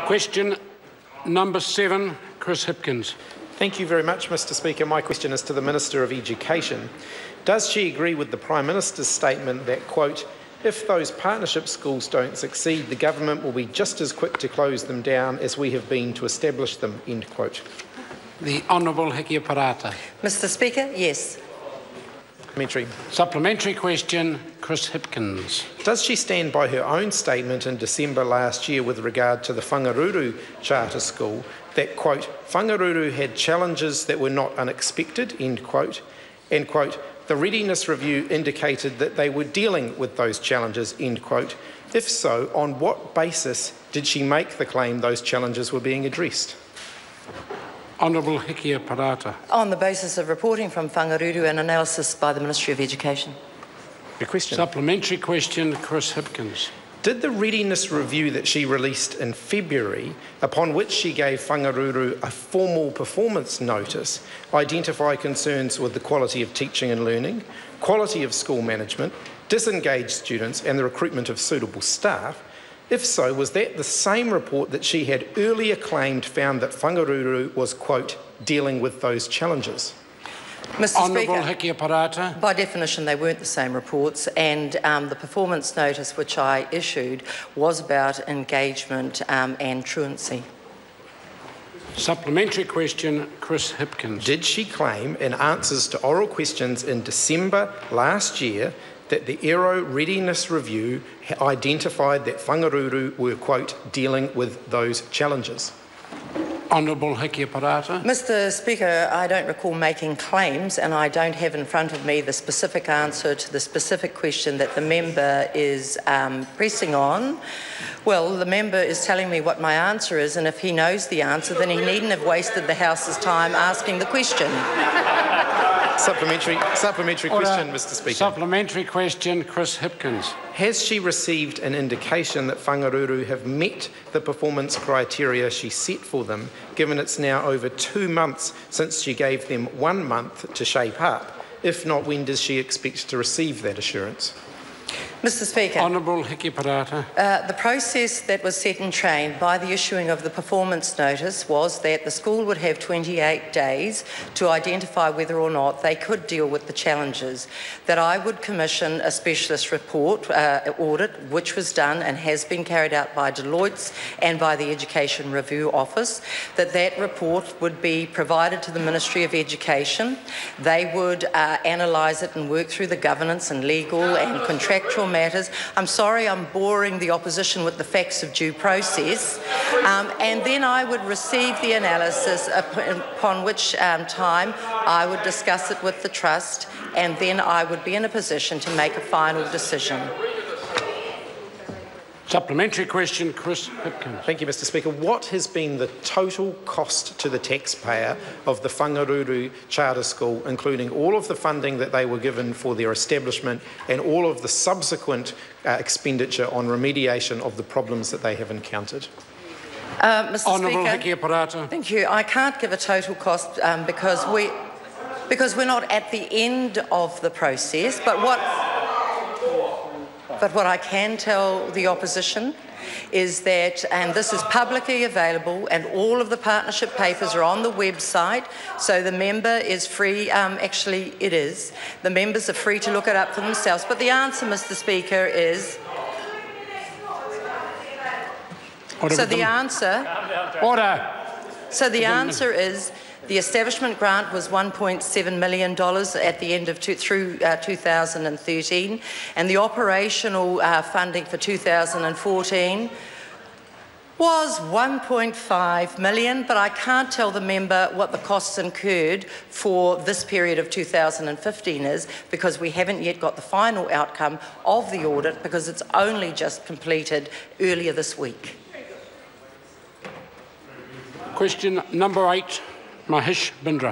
Question number 7, Chris Hipkins. Thank you very much, Mr Speaker. My question is to the Minister of Education. Does she agree with the Prime Minister's statement that, quote, if those partnership schools don't succeed, the government will be just as quick to close them down as we have been to establish them, end quote? The Honourable Hiki Parata. Mr Speaker, yes. Supplementary question, Chris Hipkins. Does she stand by her own statement in December last year with regard to the Whangaruru Charter School that, quote, Whangaruru had challenges that were not unexpected, end quote, and, quote, the readiness review indicated that they were dealing with those challenges, end quote? If so, on what basis did she make the claim those challenges were being addressed? Honourable Hiki Parata. On the basis of reporting from Whangaruru and analysis by the Ministry of Education. Your question. Supplementary question, Chris Hipkins. Did the readiness review that she released in February, upon which she gave Whangaruru a formal performance notice, identify concerns with the quality of teaching and learning, quality of school management, disengaged students and the recruitment of suitable staff? If so, was that the same report that she had earlier claimed found that Whangaruru was, quote, dealing with those challenges? Mr Honourable Speaker, Hiki Parata. by definition they weren't the same reports, and the performance notice which I issued was about engagement and truancy. Supplementary question, Chris Hipkins. Did she claim in answers to oral questions in December last year that the Aero Readiness Review identified that Whangaruru were, quote, dealing with those challenges? Honourable Hiki Parata. Mr Speaker, I don't recall making claims, and I don't have in front of me the specific answer to the specific question that the member is pressing on. Well, the member is telling me what my answer is, and if he knows the answer, then he needn't have wasted the House's time asking the question. Supplementary question, Mr Speaker. Supplementary question, Chris Hipkins. Has she received an indication that Whangaruru have met the performance criteria she set for them, given it's now over 2 months since she gave them 1 month to shape up? If not, when does she expect to receive that assurance? Mr Speaker. Honourable Hiki Parata. The process that was set in train by the issuing of the performance notice was that the school would have 28 days to identify whether or not they could deal with the challenges, that I would commission a specialist report audit, which was done and has been carried out by Deloitte and by the Education Review Office, that report would be provided to the Ministry of Education. They would analyse it and work through the governance and legal and contractual matters. I'm sorry I'm boring the opposition with the facts of due process, and then I would receive the analysis, upon which time I would discuss it with the Trust, and then I would be in a position to make a final decision. Supplementary question, Chris Hipkins. Thank you, Mr Speaker. What has been the total cost to the taxpayer of the Whangaruru Charter School, including all of the funding that they were given for their establishment and all of the subsequent expenditure on remediation of the problems that they have encountered? Mr Honourable Speaker, Hiki Parata. thank you. I can't give a total cost because we're not at the end of the process, but what I can tell the opposition is that, and this is publicly available, and all of the partnership papers are on the website, so the member is free, actually it is, the members are free to look it up for themselves. But the answer, Mr Speaker, is... So the answer is the establishment grant was $1.7 million at the end of through 2013, and the operational funding for 2014 was $1.5 million, but I can't tell the member what the costs incurred for this period of 2015 is, because we haven't yet got the final outcome of the audit, because it's only just completed earlier this week. Question number 8, Mahesh Bindra.